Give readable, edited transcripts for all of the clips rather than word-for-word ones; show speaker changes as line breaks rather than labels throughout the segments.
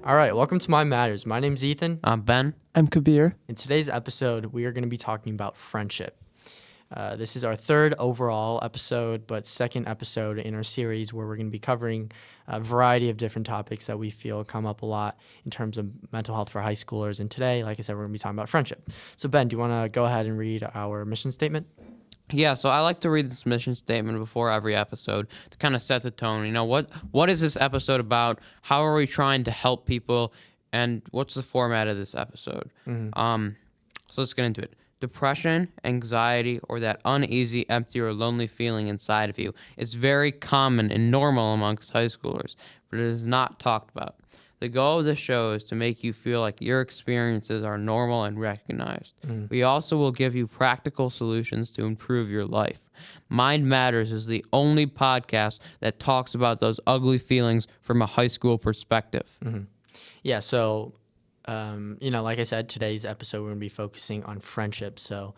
All right, welcome to My Matters. My name's Ethan.
I'm Ben.
I'm Kabir.
In today's episode, we are going to be talking about friendship. This is our third overall episode, but second episode in our series where we're going to be covering a variety of different topics that we feel come up a lot in terms of mental health for high schoolers. And today, like I said, we're going to be talking about friendship. So Ben, do you want to go ahead and read our mission statement?
Yeah, so I like to read this mission statement before every episode to kind of set the tone. You know, what is this episode about? How are we trying to help people? And what's the format of this episode? So let's get into it. Depression, anxiety, or that uneasy, empty, or lonely feeling inside of you is very common and normal amongst high schoolers, but it is not talked about. The goal of the show is to make you feel like your experiences are normal and recognized. We also will give you practical solutions to improve your life. Mind Matters is the only podcast that talks about those ugly feelings from a high school perspective.
Yeah, so, like I said, today's episode, we're going to be focusing on friendship. So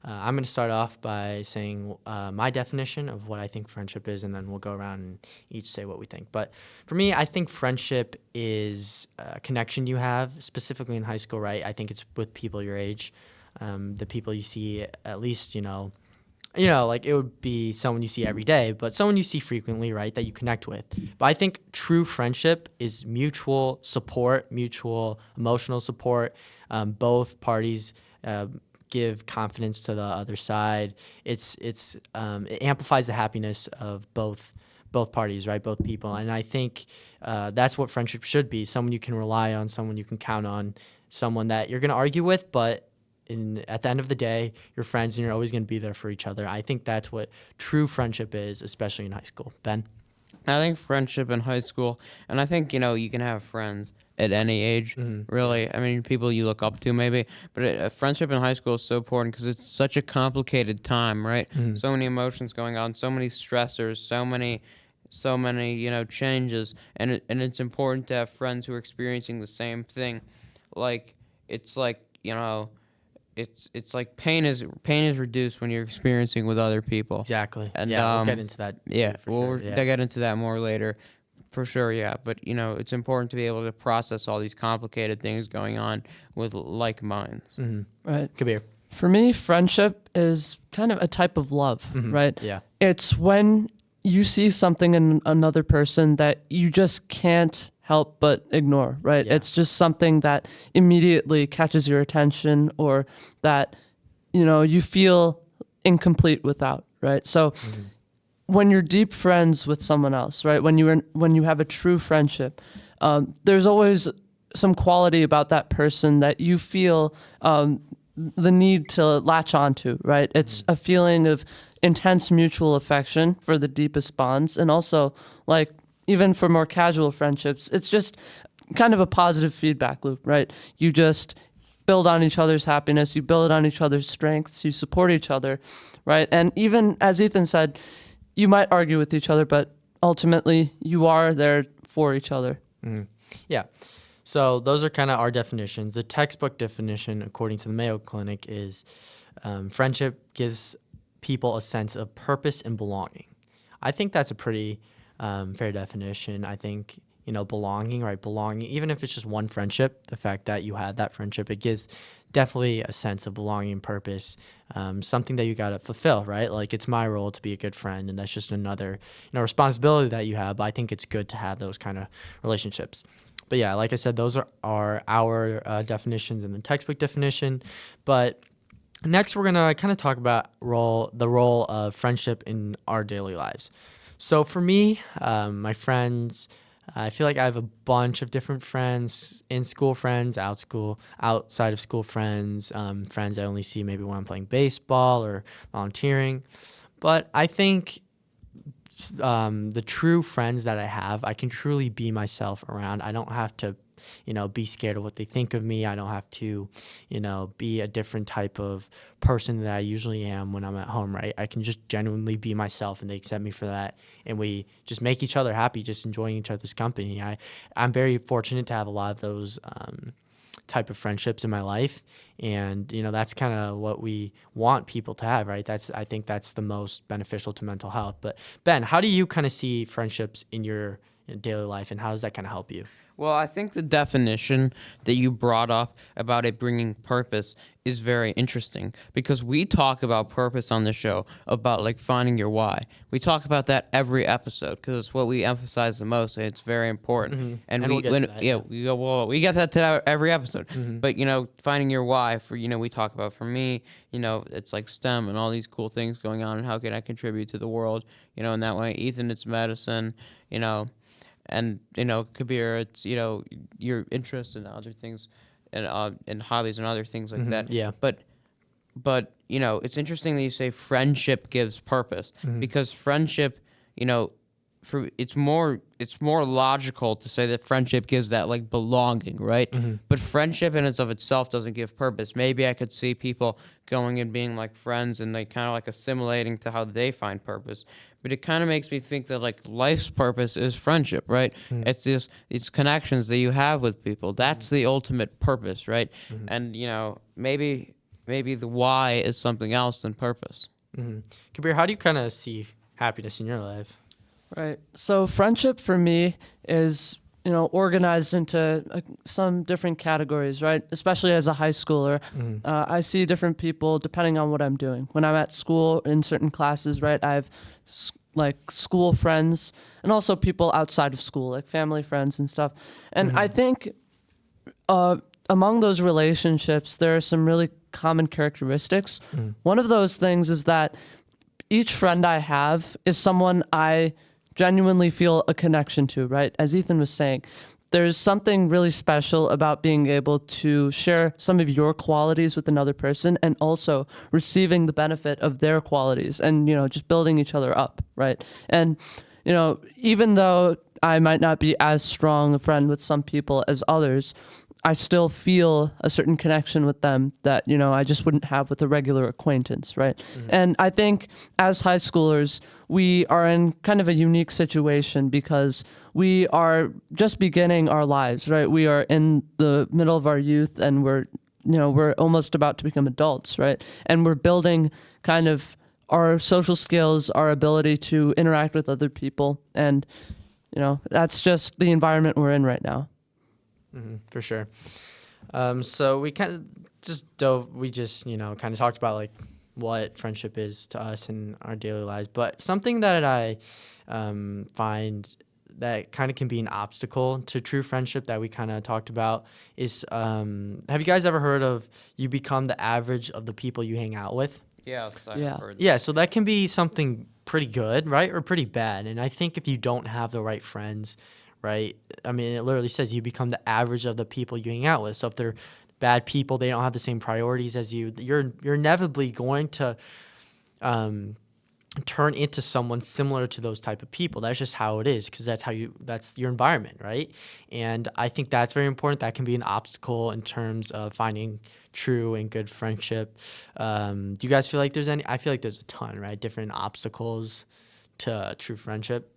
I'm going to start off by saying my definition of what I think friendship is, and then we'll go around and each say what we think. But for me, I think friendship is a connection you have, specifically in high school, right? I think it's with people your age, the people you see at least, like it would be someone you see every day, but someone you see frequently, right, that you connect with. But I think true friendship is mutual support, mutual emotional support. Both parties give confidence to the other side. It amplifies the happiness of both parties, right, both people. And I think that's what friendship should be: someone you can rely on, someone you can count on, someone that you're going to argue with, but at the end of the day, you're friends and you're always going to be there for each other. I think that's what true friendship is, especially in high school. Ben?
I think friendship in high school, and I think, you can have friends at any age, really. I mean, people you look up to maybe, but friendship in high school is so important because it's such a complicated time, right? So many emotions going on, so many stressors, so many changes, and it's important to have friends who are experiencing the same thing. It's like pain is reduced when you're experiencing with other people.
Exactly.
And
we'll get into that.
Yeah,
We'll
get into that more later, for sure. Yeah, but it's important to be able to process all these complicated things going on with like minds.
Right.
Kabir.
For me, friendship is kind of a type of love, right?
Yeah.
It's when you see something in another person that you just can't help but ignore, right?
Yeah.
It's just something that immediately catches your attention, or that, you feel incomplete without, right? So when you're deep friends with someone else, right? When you have a true friendship, there's always some quality about that person that you feel the need to latch onto, right? It's a feeling of intense mutual affection for the deepest bonds, and also, like, even for more casual friendships, it's just kind of a positive feedback loop, right? You just build on each other's happiness, you build on each other's strengths, you support each other, right? And even, as Ethan said, you might argue with each other, but ultimately you are there for each other.
Yeah. So those are kind of our definitions. The textbook definition, according to the Mayo Clinic, is friendship gives people a sense of purpose and belonging. I think that's a pretty fair definition. I think, belonging, right? Belonging, even if it's just one friendship, the fact that you had that friendship, it gives definitely a sense of belonging and purpose, something that you got to fulfill, right? Like, it's my role to be a good friend, and that's just another, responsibility that you have. But I think it's good to have those kind of relationships. But yeah, like I said, those are our definitions in the textbook definition. But next, we're going to kind of talk about the role of friendship in our daily lives. So for me, my friends, I feel like I have a bunch of different friends: in-school friends, outside of school friends, friends I only see maybe when I'm playing baseball or volunteering. But I think the true friends that I have, I can truly be myself around. I don't have to, be scared of what they think of me. I don't have to, be a different type of person that I usually am when I'm at home, right? I can just genuinely be myself, and they accept me for that. And we just make each other happy, just enjoying each other's company. I'm very fortunate to have a lot of those type of friendships in my life. And, that's kind of what we want people to have, right? I think that's the most beneficial to mental health. But Ben, how do you kind of see friendships in your daily life, and how does that kind of help you?
Well, I think the definition that you brought up about it bringing purpose is very interesting because we talk about purpose on the show, about like finding your why. We talk about that every episode because it's what we emphasize the most, and it's very important.
And we'll get to that, yeah.
We get that to every episode.
Mm-hmm.
But finding your why for we talk about for me, it's like STEM and all these cool things going on, and how can I contribute to the world, in that way. Ethan, it's medicine, and Kabir, it's your interest in other things, and hobbies and other things like that.
Yeah.
But it's interesting that you say friendship gives purpose because friendship, it's more logical to say that friendship gives that like belonging, right? But friendship in and of itself doesn't give purpose. Maybe I could see people going and being like friends and like kind of like assimilating to how they find purpose. But it kind of makes me think that like life's purpose is friendship, right? It's just these connections that you have with people. That's the ultimate purpose, right? And maybe the why is something else than purpose.
Kabir, how do you kind of see happiness in your life?
Right. So friendship for me is, organized into some different categories, right? Especially as a high schooler, I see different people depending on what I'm doing. When I'm at school in certain classes, right, I have like school friends and also people outside of school, like family friends and stuff. And I think among those relationships, there are some really common characteristics. One of those things is that each friend I have is someone I genuinely feel a connection to, right? As Ethan was saying, there's something really special about being able to share some of your qualities with another person and also receiving the benefit of their qualities and, just building each other up, right? And, even though I might not be as strong a friend with some people as others, I still feel a certain connection with them that, I just wouldn't have with a regular acquaintance, right? And I think as high schoolers, we are in kind of a unique situation because we are just beginning our lives, right? We are in the middle of our youth and we're almost about to become adults, right? And we're building kind of our social skills, our ability to interact with other people. And, that's just the environment we're in right now.
For sure. So we kind of just kind of talked about like what friendship is to us in our daily lives. But something that I find that kind of can be an obstacle to true friendship that we kind of talked about is, have you guys ever heard of you become the average of the people you hang out with?
Yes, I've heard that.
Yeah, so that can be something pretty good, right? Or pretty bad. And I think if you don't have the right friends, right? I mean, it literally says you become the average of the people you hang out with. So if they're bad people, they don't have the same priorities as you, you're inevitably going to turn into someone similar to those type of people. That's just how it is because that's your environment, right? And I think that's very important. That can be an obstacle in terms of finding true and good friendship. Do you guys feel like there's any? I feel like there's a ton, right? Different obstacles to true friendship.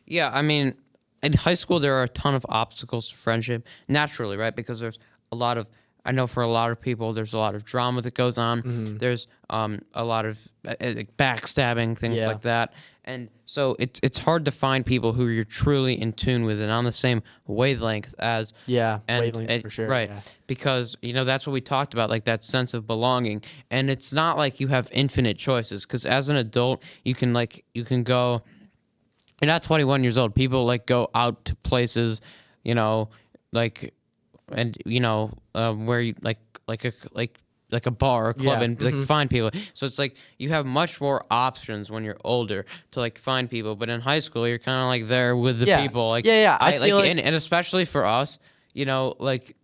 Yeah, I mean, in high school, there are a ton of obstacles to friendship, naturally, right? Because there's I know for a lot of people, there's a lot of drama that goes on. There's a lot of like backstabbing, things like that. And so it's hard to find people who you're truly in tune with and on the same wavelength as.
Yeah, wavelength for sure.
Right.
Yeah.
Because, that's what we talked about, like that sense of belonging. And it's not like you have infinite choices because as an adult, you can go. You're not 21 years old. People like go out to places, like, and where you like a bar or club and like find people. So it's like you have much more options when you're older to like find people. But in high school, you're kind of like there with the people. Like
I feel like
and especially for us, like.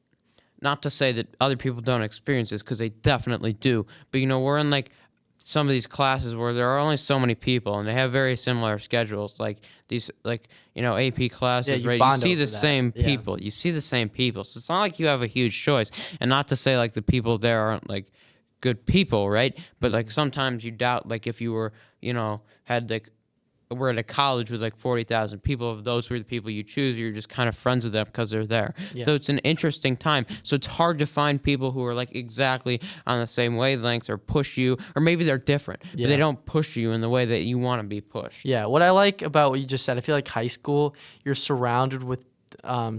Not to say that other people don't experience this because they definitely do. But we're in like some of these classes where there are only so many people and they have very similar schedules, like these AP classes, right? You see the same people. You see the same people. So it's not like you have a huge choice. And not to say like the people there aren't like good people, right? But like sometimes you doubt like if you were, had like we're at a college with like 40,000 people. If those were the people you choose, you're just kind of friends with them because they're there. Yeah. So it's an interesting time. So it's hard to find people who are like exactly on the same wavelengths or push you, or maybe they're different, but they don't push you in the way that you want to be pushed.
Yeah. What I like about what you just said, I feel like high school, you're surrounded with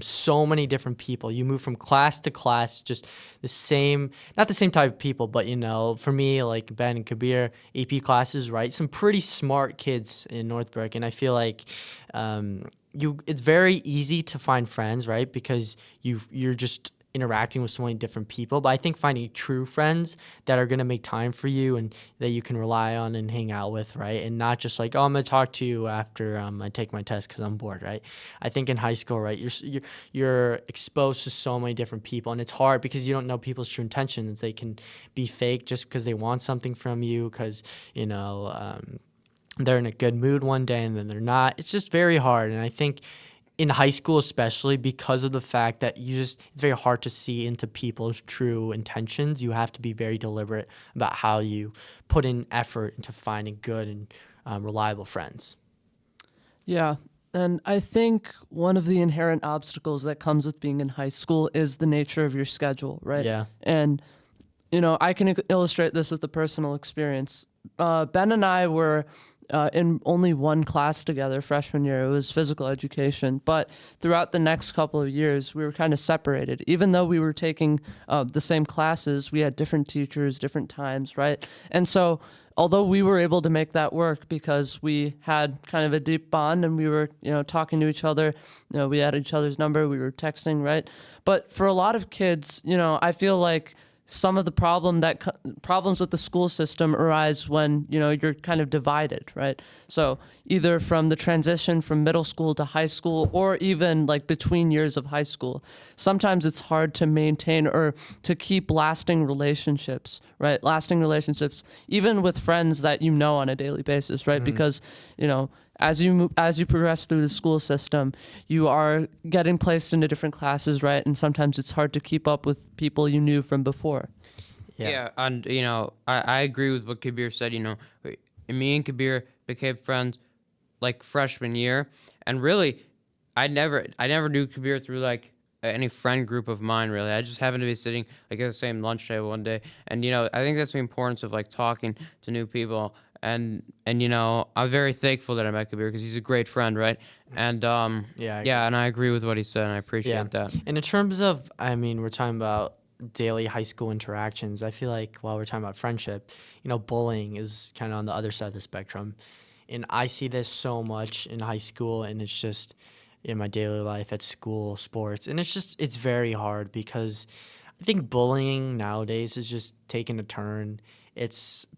so many different people. You move from class to class, just not the same type of people, but for me, like Ben and Kabir, AP classes, right? Some pretty smart kids in Northbrook, and I feel like it's very easy to find friends, right? Because you're just interacting with so many different people. But I think finding true friends that are going to make time for you and that you can rely on and hang out with, right? And not just like, oh, I'm going to talk to you after I take my test because I'm bored, right? I think in high school, right, you're exposed to so many different people, and it's hard because you don't know people's true intentions. They can be fake just because they want something from you because, they're in a good mood one day and then they're not. It's just very hard. And I think in high school, especially because of the fact that it's very hard to see into people's true intentions. You have to be very deliberate about how you put in effort into finding good and reliable friends.
Yeah. And I think one of the inherent obstacles that comes with being in high school is the nature of your schedule, right?
Yeah.
And, I can illustrate this with a personal experience. Ben and I were in only one class together freshman year. It was physical education. But throughout the next couple of years, we were kind of separated. Even though we were taking the same classes, we had different teachers, different times, right? And so although we were able to make that work because we had kind of a deep bond and we were, talking to each other, we had each other's number, we were texting, right? But for a lot of kids, I feel like some of the problems with the school system arise when you're kind of divided, right? So either from the transition from middle school to high school, or even like between years of high school, sometimes it's hard to maintain or to keep lasting relationships, right? Lasting relationships, even with friends that on a daily basis, right? Because as you progress through the school system, you are getting placed into different classes, right? And sometimes it's hard to keep up with people you knew from before.
Yeah, and I agree with what Kabir said. Me and Kabir became friends like freshman year, and really, I never knew Kabir through like any friend group of mine. Really, I just happened to be sitting like at the same lunch table one day, and I think that's the importance of like talking to new people. And I'm very thankful that I met Kabir because he's a great friend, right? And and I agree with what he said, and I appreciate that.
And in terms of, we're talking about daily high school interactions. I feel like while we're talking about friendship, bullying is kind of on the other side of the spectrum, and I see this so much in high school, and it's just in my daily life at school, sports, and it's very hard because I think bullying nowadays is just taking a turn.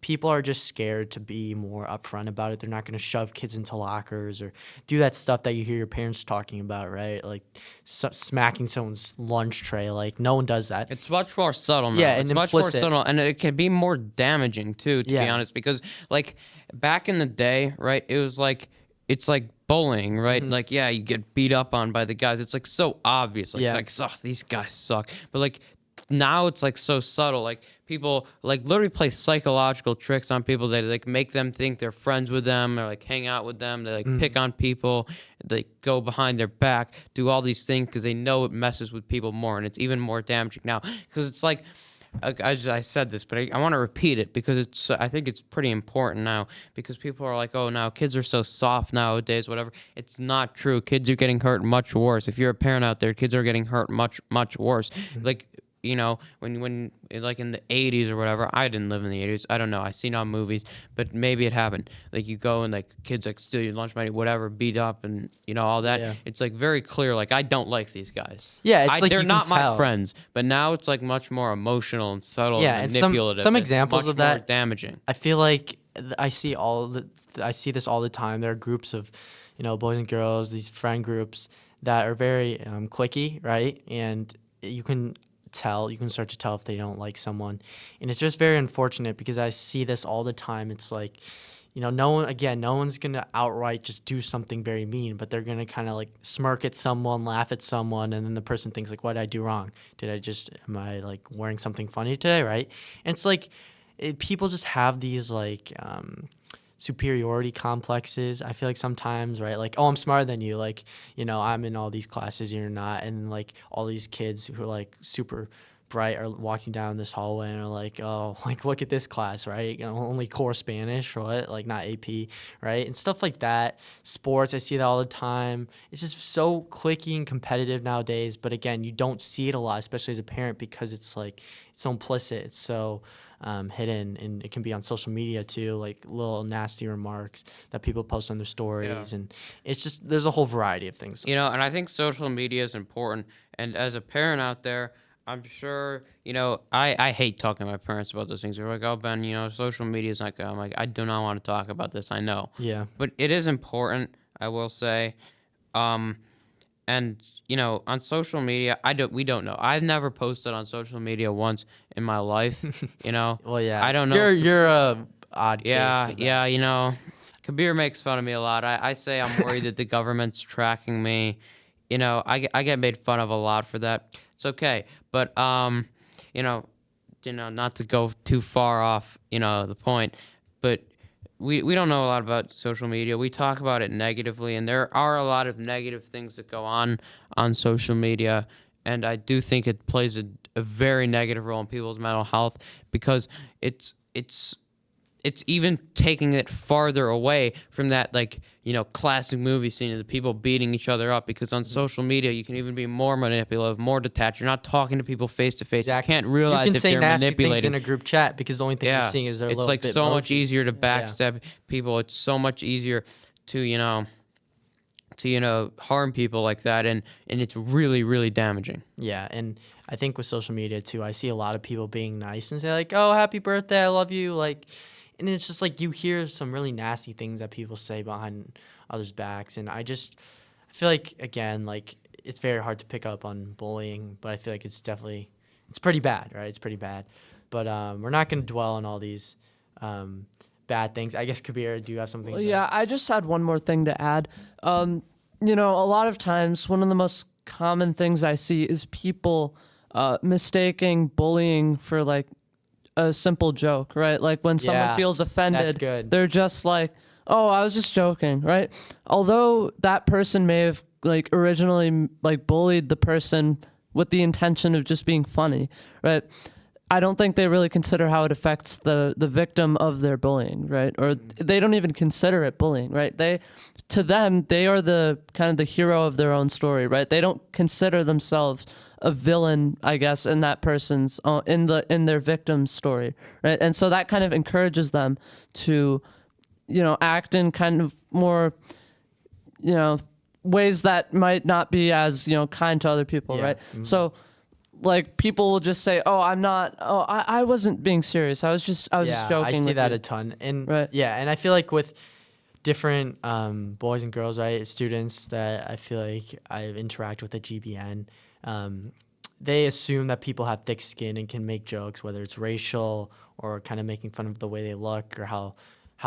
People are just scared to be more upfront about it. They're not going to shove kids into lockers or do that stuff that you hear your parents talking about, right? Like smacking someone's lunch tray. Like no one does that.
It's much more subtle now.
Yeah,
it's
and
much
implicit.
more subtle, and it can be more damaging too, to be honest. Because like back in the day, right? It was like it's like bullying, right? Like you get beat up on by the guys. It's like so obvious. Like these guys suck. But like now it's like so subtle. Like people like literally play psychological tricks on people. They like make them think they're friends with them or like hang out with them. They like pick on people. They go behind their back, do all these things because they know it messes with people more, and it's even more damaging now because it's like. I said this, but I want to repeat it because I think it's pretty important now because people are like, oh, now kids are so soft nowadays, whatever. It's not true. Kids are getting hurt much worse. If you're a parent out there, kids are getting hurt much, much worse. Like, when like in the 80s or whatever, I didn't live in the 80s. I don't know. I seen it on movies, but maybe it happened. Like you go and like kids like steal your lunch money, whatever, beat up and all that. Yeah. It's like very clear. Like I don't like these guys.
Yeah, it's like
they're
you
not
can
my
tell.
friends. But now it's like much more emotional and subtle and manipulative.
Some
It's
examples
much
of that
more damaging.
I feel like I see this all the time. There are groups of, boys and girls, these friend groups that are very cliquey, right? And you can start to tell if they don't like someone, and it's just very unfortunate because I see this all the time. It's like, no one's gonna outright just do something very mean, but they're gonna kind of like smirk at someone, laugh at someone, and then the person thinks like, what did I do wrong? Am I like wearing something funny today, right? And it's like people just have these like superiority complexes. I feel like sometimes, right, like, oh, I'm smarter than you, like, I'm in all these classes, you're not, and like all these kids who are like super bright are walking down this hallway and are like, oh, like look at this class, right? Only core Spanish, right? Like not AP, right? And stuff like that. Sports, I see that all the time. It's just so cliquey and competitive nowadays. But again, you don't see it a lot, especially as a parent, because it's like it's so implicit. It's so hidden, and it can be on social media too, like little nasty remarks that people post on their stories, and it's just there's a whole variety of things.
And I think social media is important. And as a parent out there, I'm sure, I hate talking to my parents about those things. They're like, oh, Ben, social media is not good. I'm like, I do not want to talk about this. I know.
Yeah.
But it is important, I will say. And, on social media, we don't know. I've never posted on social media once in my life,
Well, yeah.
I don't know.
You're a odd case.
Yeah,
of that.
yeah, Kabir makes fun of me a lot. I say I'm worried that the government's tracking me. I get made fun of a lot for that. It's okay, but not to go too far off, the point, but we don't know a lot about social media. We talk about it negatively, and there are a lot of negative things that go on social media, and I do think it plays a very negative role in people's mental health because it's even taking it farther away from that, like, classic movie scene of the people beating each other up, because on social media you can even be more manipulative, more detached. You're not talking to people face to face. You can't realize
you can
if
say
they're
nasty
manipulating.
things in a group chat because the only thing you're seeing is their
it's
little
like
bit
so much
emoji.
easier to backstab people. It's so much easier to harm people like that, and it's really, really damaging.
Yeah, and I think with social media too, I see a lot of people being nice and say like, "Oh, happy birthday, I love you," like, and it's just like you hear some really nasty things that people say behind others' backs, and I feel like again, like it's very hard to pick up on bullying, but I feel like it's pretty bad, right? It's pretty bad, but we're not going to dwell on all these bad things. I guess Kabir, do you have something?
Well, yeah, I just had one more thing to add. A lot of times, one of the most common things I see is people mistaking bullying for like a simple joke, right? Like when someone feels offended,
that's good.
they're just like, "Oh, I was just joking," right? Although that person may have like originally like bullied the person with the intention of just being funny, right? I don't think they really consider how it affects the victim of their bullying, right? Or they don't even consider it bullying, right? To them, they are the kind of the hero of their own story, right? They don't consider themselves a villain, I guess, in that person's in their victim's story, right? And so that kind of encourages them to, act in kind of more, ways that might not be as kind to other people, right?
Mm-hmm.
So like people will just say, "Oh, I wasn't being serious. I was just joking."
I see
with
that
you."
a ton, and
Right.
and I feel like with different boys and girls, right, students that I feel like I interact with at GBN, they assume that people have thick skin and can make jokes, whether it's racial or kind of making fun of the way they look or how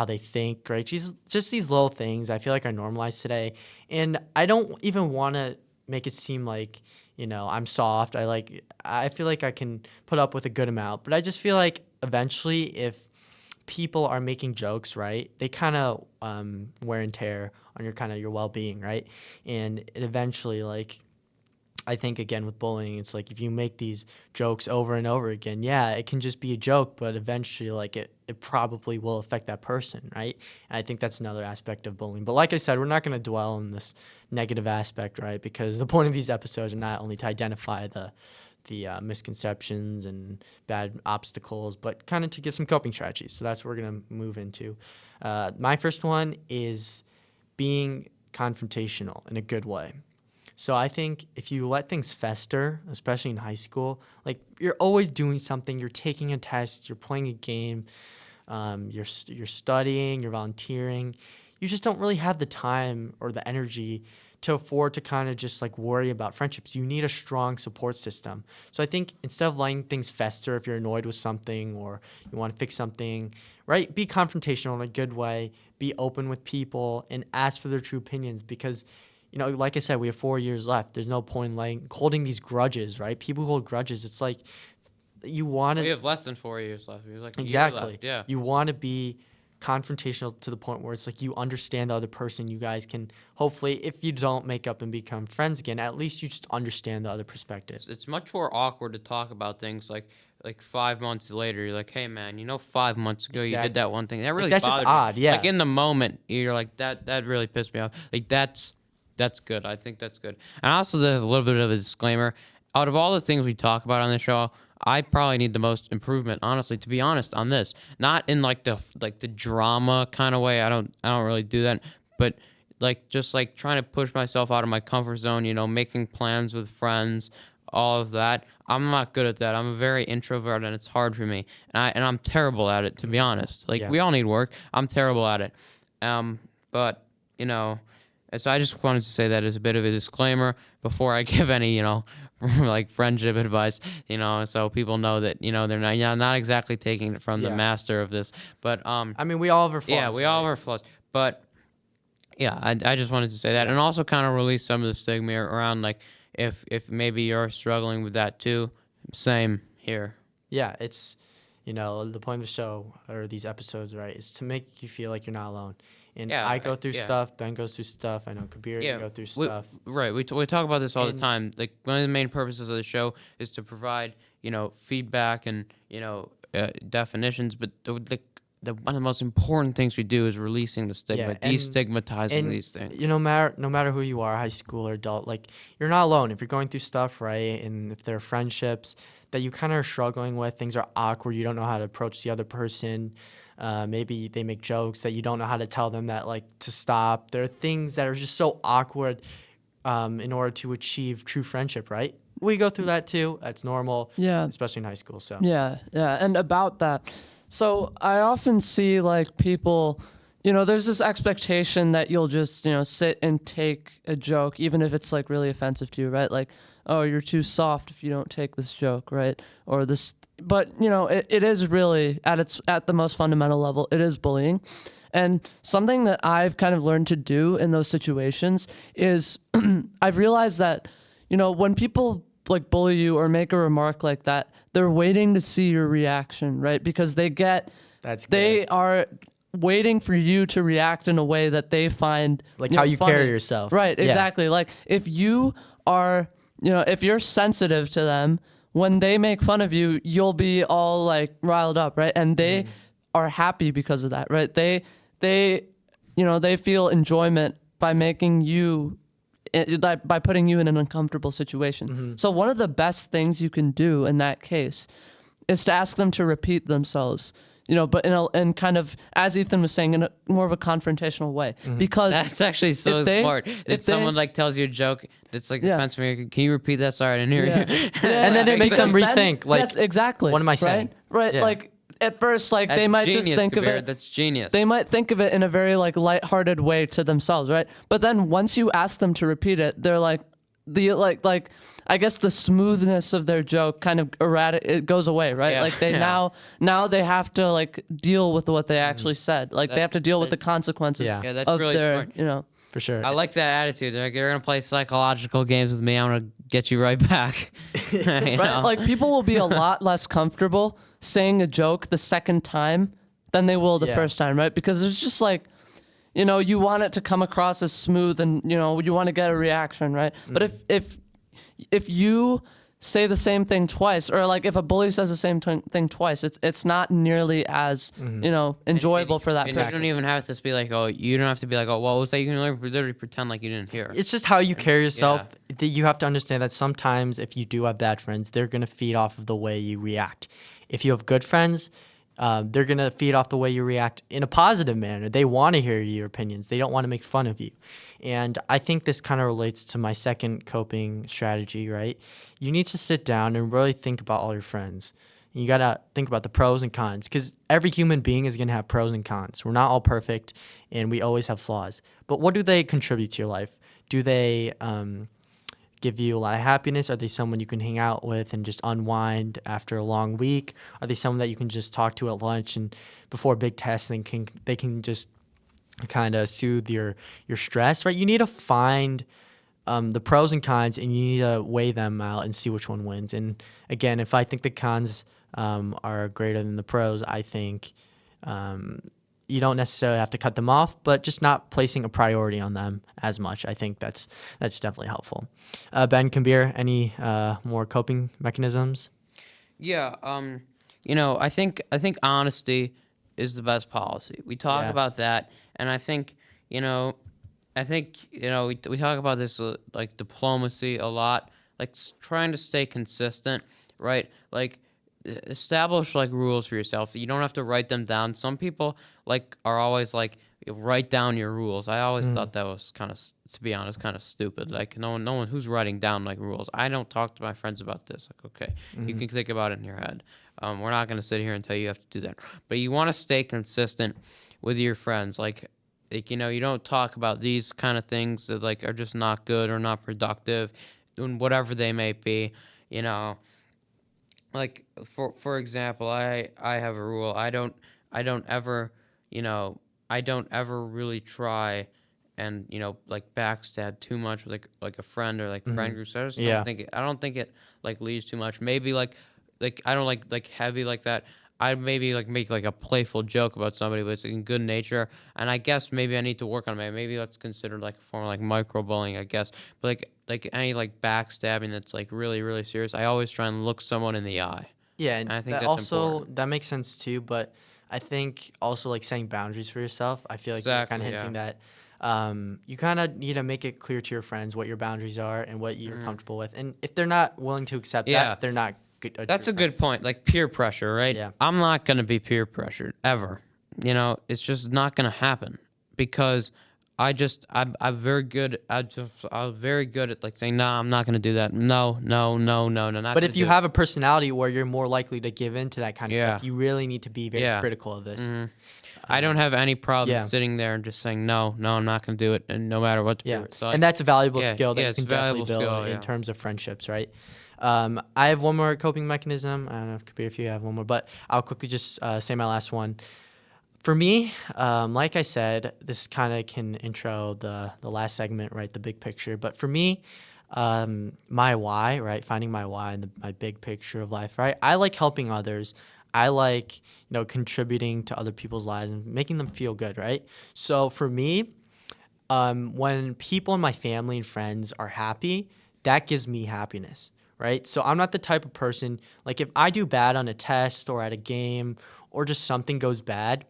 they think, right? Just these little things I feel like are normalized today, and I don't even want to make it seem like I'm soft. I feel like I can put up with a good amount, but I just feel like eventually if people are making jokes, right, they kind of wear and tear on your well-being, right? And it eventually, like, I think again with bullying, it's like if you make these jokes over and over again, yeah, it can just be a joke, but eventually like it probably will affect that person, right? And I think that's another aspect of bullying. But like I said, we're not going to dwell on this negative aspect, right? Because the point of these episodes are not only to identify the misconceptions and bad obstacles, but kind of to give some coping strategies. So that's what we're going to move into. My first one is being confrontational in a good way. So I think if you let things fester, especially in high school, like you're always doing something, you're taking a test, you're playing a game, you're studying, you're volunteering, you just don't really have the time or the energy to afford to kind of just like worry about friendships. You need a strong support system. So I think instead of letting things fester, if you're annoyed with something or you want to fix something, right, be confrontational in a good way, be open with people and ask for their true opinions because like I said, we have 4 years left. There's no point in holding these grudges, right? People who hold grudges, it's like you want to...
We have less than 4 years left. We have like a year
Exactly.
left. Yeah.
You want to be confrontational to the point where it's like you understand the other person. You guys can hopefully, if you don't make up and become friends again, at least you just understand the other perspective.
It's much more awkward to talk about things like 5 months later. You're like, hey man, 5 months ago you
Exactly.
did that one thing. That really
That's just
bothered me.
odd, yeah.
Like in the moment, you're like that really pissed me off. Like that's good. I think that's good. And also there's a little bit of a disclaimer. Out of all the things we talk about on the show, I probably need the most improvement, honestly, to be honest, on this. Not in like the drama kind of way. I don't really do that, but just trying to push myself out of my comfort zone, making plans with friends, all of that. I'm not good at that. I'm a very introvert and it's hard for me. And I'm terrible at it, to be honest.
Yeah.
We all need work. I'm terrible at it. But, so I just wanted to say that as a bit of a disclaimer before I give any, friendship advice, so people know that, they're not exactly taking it from the
Yeah.
master of this. But
I mean, we all have our flaws.
yeah, we all have our flaws. But yeah, I just wanted to say that, and also kind of release some of the stigma around if maybe you're struggling with that too. Same here.
Yeah, it's, the point of the show or these episodes, right, is to make you feel like you're not alone. And
Yeah,
I go through
yeah.
stuff, Ben goes through stuff, I know Kabir
Yeah,
go through
we-
stuff.
Right. We talk about this all the
And-
time. Like one of the main purposes of the show is to provide feedback and definitions, but the one of the most important things we do is releasing the stigma,
Yeah, and-
destigmatizing
And
these things.
no matter who you are, high school or adult, you're not alone. If you're going through stuff, right, and if there are friendships that you kind of are struggling with, things are awkward, you don't know how to approach the other person. Maybe they make jokes that you don't know how to tell them that to stop. There are things that are just so awkward in order to achieve true friendship, right? We go through that too. That's normal.
Yeah.
Especially in high school. So
Yeah, and about that. So I often see people, there's this expectation that you'll just, sit and take a joke, even if it's really offensive to you, right? Like, oh, you're too soft if you don't take this joke, right? Or this, but it is really at the most fundamental level, it is bullying. And something that I've kind of learned to do in those situations is I've realized that, when people bully you or make a remark like that, they're waiting to see your reaction, right? Because they are waiting for you to react in a way that they find
how you
funny.
carry yourself.
Right,
Yeah.
exactly. If you are, if you're sensitive to them, when they make fun of you, you'll be all riled up, right? And they are happy because of that, right? They feel enjoyment by making you by putting you in an uncomfortable situation. So one of the best things you can do in that case is to ask them to repeat themselves, but in kind of, as Ethan was saying, in a more of a confrontational way. Because
That's actually so
if they-
smart.
if
If
they-
someone tells you a joke that's
Yeah.
offensive for me, can you repeat that? Sorry, I didn't hear
Yeah.
you.
And then it makes them
Because then-
rethink.
yes, exactly.
what am I
right?
saying?
Right.
Yeah.
At first, they
That's
might
genius,
just think
Kabir.
of it.
That's genius.
They might think of it in a very lighthearted way to themselves, right? But then once you ask them to repeat it, they're I guess the smoothness of their joke kind of it goes away, right?
Yeah.
They
Yeah.
now they have to deal with what they actually said. They have to deal with the conseconsequences
Yeah.
Yeah, that's
of
really
their,
smart.
For sure.
I like that attitude. You're gonna play psychological games with me. I'm gonna get you right back. You know?
right? People will be a lot less comfortable saying a joke the second time than they will the
Yeah.
first time, right? Because it's just you want it to come across as smooth and, you want to get a reaction, right? But if you say the same thing twice, or if a bully says the same thing twice, it's not nearly as, enjoyable for that
And
person.
you don't even have to be you don't have to be what was that? You can literally pretend like you didn't hear.
It's just how you carry yourself. That you have to understand that sometimes if you do have bad friends, they're going to feed off of the way you react. If you have good friends, they're going to feed off the way you react in a positive manner. They want to hear your opinions. They don't want to make fun of you. And I think this kind of relates to my second coping strategy, right? You need to sit down and really think about all your friends. You got to think about the pros and cons, because every human being is going to have pros and cons. We're not all perfect, and we always have flaws. But what do they contribute to your life? Do they give you a lot of happiness? Are they someone you can hang out with and just unwind after a long week? Are they someone that you can just talk to at lunch and before a big test, and they can just kind of soothe your stress, right? You need to find the pros and cons, and you need to weigh them out and see which one wins. And again, if I think the cons are greater than the pros, I think you don't necessarily have to cut them off, but just not placing a priority on them as much. I think that's definitely helpful. Ben, Kabir, any more coping mechanisms?
Yeah, I think honesty is the best policy. We talk
Yeah.
about that, and you know, we talk about this like diplomacy a lot, like trying to stay consistent, right? Like establish like rules for yourself. You don't have to write them down. Some people like are always like write down your rules. I always thought that was kind of, to be honest, kind of stupid. Like no one who's writing down like rules. I don't talk to my friends about this. Like okay, you can think about it in your head. We're not gonna sit here and tell you have to do that. But you want to stay consistent with your friends. Like you don't talk about these kind of things that like are just not good or not productive, and whatever they may be. You know, like for example, I have a rule. I don't ever you know I don't ever really try and like backstab too much with like a friend or like friend groups. I just
Yeah.
I don't think it like leads too much. Maybe like I don't like heavy like that. I maybe like make like a playful joke about somebody, but it's in good nature. And I guess maybe I need to work on it. Maybe that's considered like a form of like microbullying, I guess. But like any like backstabbing that's like really really serious, I always try and look someone in the eye.
Yeah,
And
and
I think
that
that's
also
important.
that makes sense too. But I think also like setting boundaries for yourself. I feel like you're kind of
Exactly.
hinting
Yeah.
that you kind of need to make it clear to your friends what your boundaries are and what you're comfortable with. And if they're not willing to accept
Yeah.
that, they're not good.
That's
true
a
friend.
good point. Like peer pressure, right?
Yeah.
I'm not going to be peer pressured ever. It's just not going to happen because I'm very good. I'm very good at like saying, nah, I'm not going to do that. No, no, no, no, no, not
But
going
if
to
you
do it.
have a personality where you're more likely to give in to that kind of
Yeah.
stuff, you really need to be very
Yeah.
critical of this.
I don't have any problem
yeah.
sitting there and just saying, no, no, I'm not going to do it. And no matter what to
Yeah,
do it. So
and that's a valuable
yeah,
skill that
yeah,
you
it's a
can definitely
valuable
build
skill.
in
Yeah.
terms of friendships, right? I have one more coping mechanism. I don't know if Kabir, if you have one more, but I'll quickly just say my last one. For me, like I said, this kind of can intro the last segment, right? The big picture. But for me, my why, right? Finding my why and my big picture of life, right? I like helping others. I like contributing to other people's lives and making them feel good, right? So for me, when people in my family and friends are happy, that gives me happiness, right? So I'm not the type of person, like if I do bad on a test or at a game or just something goes bad,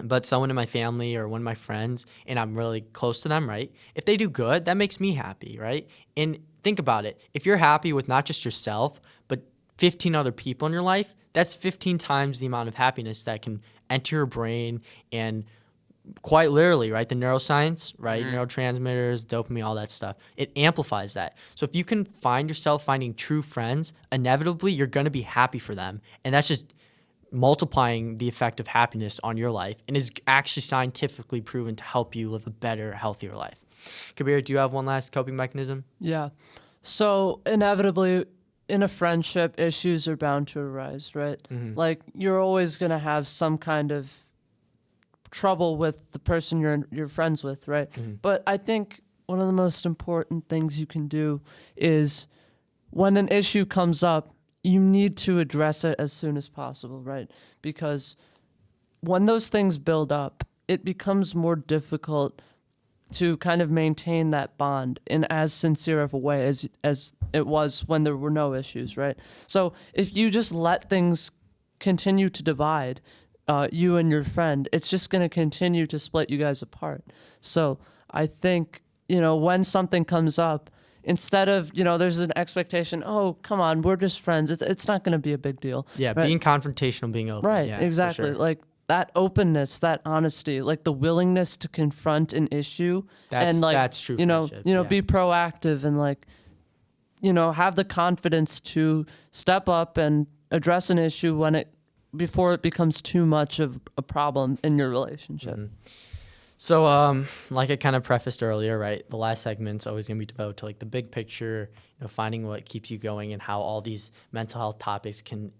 but someone in my family or one of my friends and I'm really close to them, right? If they do good, that makes me happy, right? And think about it. If you're happy with not just yourself, but 15 other people in your life, that's 15 times the amount of happiness that can enter your brain and quite literally, right? The neuroscience, right? Neurotransmitters, dopamine, all that stuff. It amplifies that. So if you can find yourself finding true friends, inevitably you're going to be happy for them. And that's just multiplying the effect of happiness on your life and is actually scientifically proven to help you live a better, healthier life. Kabir, do you have one last coping mechanism?
Yeah. So inevitably, in a friendship, issues are bound to arise, right? Like you're always gonna have some kind of trouble with the person you're friends with, right? But I think one of the most important things you can do is when an issue comes up, you need to address it as soon as possible, right? Because when those things build up, it becomes more difficult to kind of maintain that bond in as sincere of a way as it was when there were no issues, right? So if you just let things continue to divide, you and your friend, it's just going to continue to split you guys apart. So I think, when something comes up, instead of, there's an expectation, oh, come on, we're just friends. It's not going to be a big deal.
Yeah,
right?
being confrontational, being open.
Right,
Yeah, for
exactly.
sure.
Like that openness, that honesty, like the willingness to confront an issue and like,
that's true friendship, yeah.
be proactive and like, have the confidence to step up and address an issue before it becomes too much of a problem in your relationship.
So, like I kind of prefaced earlier, right? The last segment's always gonna be devoted to like the big picture, finding what keeps you going and how all these mental health topics can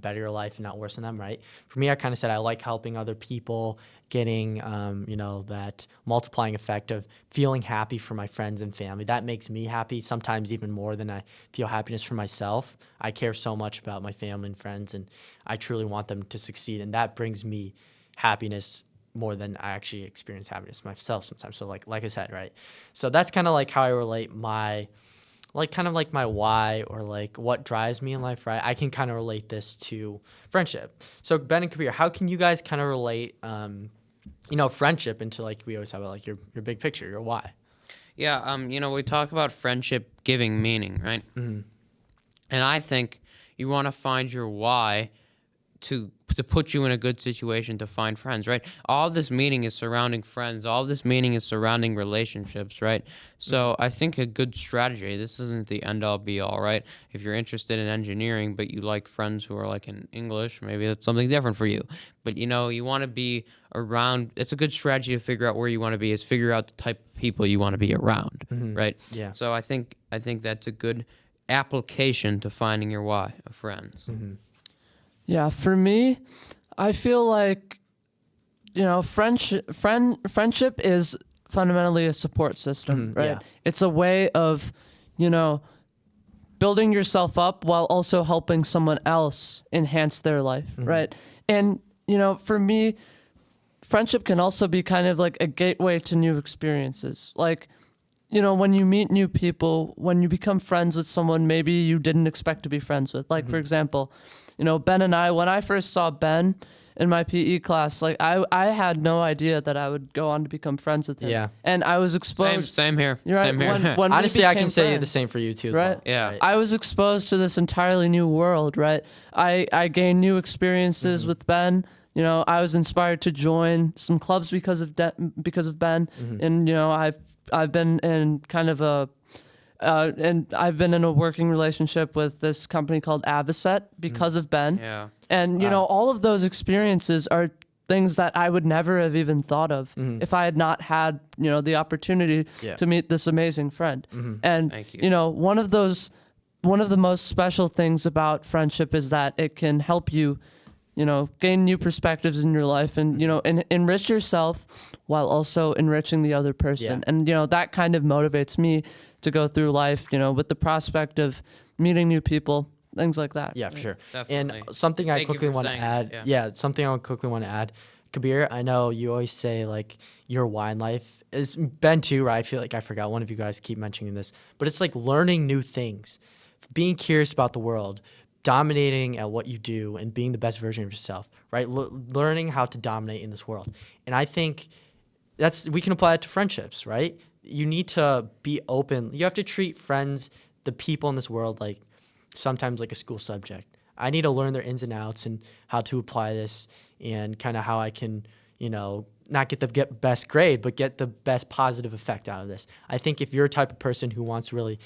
better your life and not worsen them, right? For me, I kind of said I like helping other people, getting, that multiplying effect of feeling happy for my friends and family. That makes me happy, sometimes even more than I feel happiness for myself. I care so much about my family and friends, and I truly want them to succeed, and that brings me happiness more than I actually experience happiness myself sometimes. So like I said, right? So that's kind of like how I relate my kind of like my why, or like what drives me in life, right? I can kind of relate this to friendship. So Ben and Kabir, how can you guys kind of relate friendship into, like, we always talk about, like, your big picture, your why?
Yeah, we talk about friendship giving meaning, right?
Mm-hmm.
And I think you want to find your why to put you in a good situation to find friends, right? All this meaning is surrounding friends. All this meaning is surrounding relationships, right? So I think a good strategy, this isn't the end all be all, right? If you're interested in engineering, but you like friends who are like in English, maybe that's something different for you. But you want to be around, it's a good strategy to figure out where you want to be, is figure out the type of people you want to be around, right?
Yeah.
So I think that's a good application to finding your why of friends.
Yeah, for me, I feel like, friendship is fundamentally a support system, right?
yeah.
It's a way of, building yourself up while also helping someone else enhance their life, right? And, for me, friendship can also be kind of like a gateway to new experiences. Like, when you meet new people, when you become friends with someone maybe you didn't expect to be friends with. Like, for example, Ben and I, when I first saw Ben in my PE class, like, I had no idea that I would go on to become friends with him.
Yeah.
And I was exposed.
Same here.
You're right.
Same here.
When we
Honestly, I can
became
say the
friends,
same for you too, as
right?
well.
Yeah.
Right?
I was exposed to this entirely new world, right? I gained new experiences with Ben. I was inspired to join some clubs because of Ben, and I've been in kind of and I've been in a working relationship with this company called Avocet because of Ben.
Yeah.
And all of those experiences are things that I would never have even thought of if I had not had the opportunity
Yeah.
to meet this amazing friend. And
Thank you.
one of the most special things about friendship is that it can help you gain new perspectives in your life and enrich yourself while also enriching the other person.
Yeah.
And that kind of motivates me to go through life with the prospect of meeting new people, things like that.
Yeah, for sure.
Definitely.
And something I
Thank you
quickly
for
want to
saying
add.
that,
Yeah, something I quickly want to add. Kabir, I know you always say, like, your why in life is Ben too, right? I feel like I forgot, one of you guys keep mentioning this, but it's like learning new things, being curious about the world, dominating at what you do, and being the best version of yourself, right? Learning how to dominate in this world. And I think we can apply it to friendships, right? You need to be open. You have to treat friends, the people in this world, like sometimes like a school subject. I need to learn their ins and outs and how to apply this, and kind of how I can, not get best grade, but get the best positive effect out of this. I think if you're a type of person who wants to really,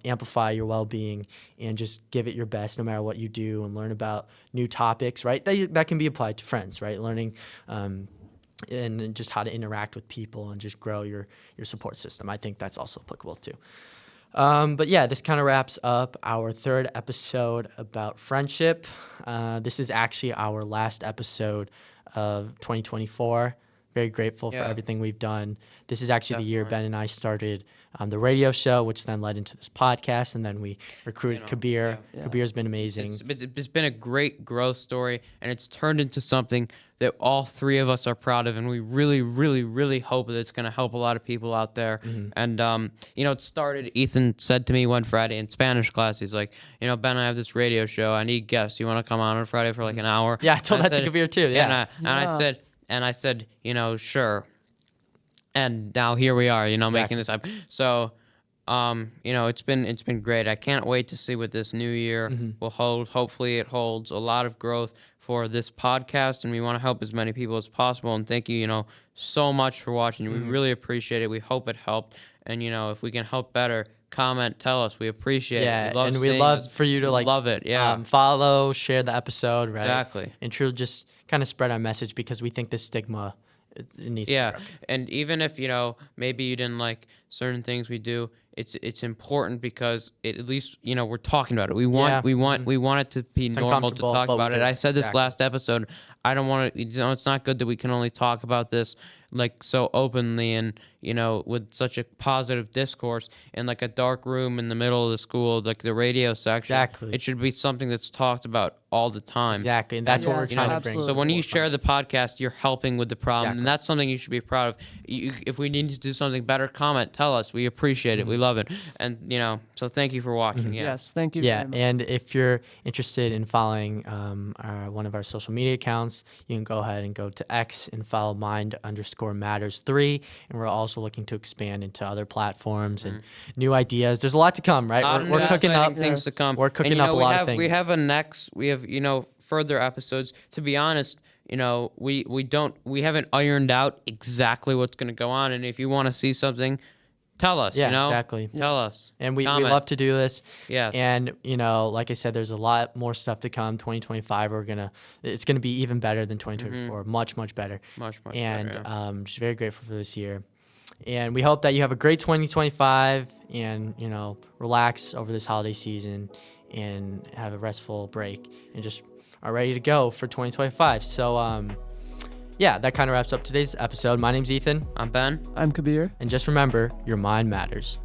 amplify your well-being and just give it your best no matter what you do, and learn about new topics, right? That can be applied to friends, right? Learning and just how to interact with people and just grow your support system. I think that's also applicable too. But yeah, this kind of wraps up our third episode about friendship. This is actually our last episode of 2024. Very grateful for
Yeah.
everything we've done. This is actually the year
Definitely.
Ben and I started the radio show, which then led into this podcast, and then we recruited Kabir.
yeah.
Kabir's been amazing.
It's been a great growth story, and it's turned into something that all three of us are proud of, and we really, really, really hope that it's going to help a lot of people out there. And, it started, Ethan said to me one Friday in Spanish class, he's like, Ben, I have this radio show. I need guests. You want to come on Friday for like an hour?
Yeah, I told
And
that to Kabir too. Yeah.
And I said, sure. And now here we are, making this up. So, it's been great. I can't wait to see what this new year will hold. Hopefully it holds a lot of growth for this podcast, and we want to help as many people as possible. And thank you, so much for watching. We really appreciate it. We hope it helped. And, if we can help better, comment, tell us. We appreciate it.
Yeah, and we
seeing
love
us.
for you to
We love it. Yeah.
follow, share the episode, right?
Exactly.
And truly just kind of spread our message, because we think this stigma it needs to be
Yeah,
broken.
and even if maybe you didn't like certain things we do, it's important because at least we're talking about it. We want
Yeah.
we want it to be normal to
uncomfortable,
talk
but
about it.
we-
I said this
exactly.
last episode. I don't want to. It's not good that we can only talk about this like so openly and with such a positive discourse in like a dark room in the middle of the school, like the radio section.
Exactly.
It should be something that's talked about all the time.
Exactly, and that's what we're
Yes,
trying to
absolutely.
bring.
So when you
forefront.
share the podcast, you're helping with the problem,
Exactly.
and that's something you should be proud of. If we need to do something better, comment, tell us. We appreciate it. We love it, and so thank you for watching. Yeah.
Yes, thank you.
Yeah,
very much.
and if you're interested in following one of our social media accounts, you can go ahead and go to X and follow mind_matters3. And we're also looking to expand into other platforms and new ideas. There's a lot to come, right?
Lot of
We're
new
cooking up
exciting things to come.
We're cooking
And,
up a
we
lot
have,
of things.
We have further episodes. To be honest, we haven't ironed out exactly what's going to go on. And if you want to see something, tell us.
Yeah, exactly.
Tell us.
And we
Comment.
love to do this.
Yes.
And like I said, there's a lot more stuff to come. 2025, it's gonna be even better than 2024. Much better.
Much
And
better, yeah.
just very grateful for this year. And we hope that you have a great 2025 and relax over this holiday season and have a restful break and just are ready to go for 2025. So yeah, that kind of wraps up today's episode. My name's Ethan,
I'm Ben.
I'm Kabir.
and just remember, your mind matters.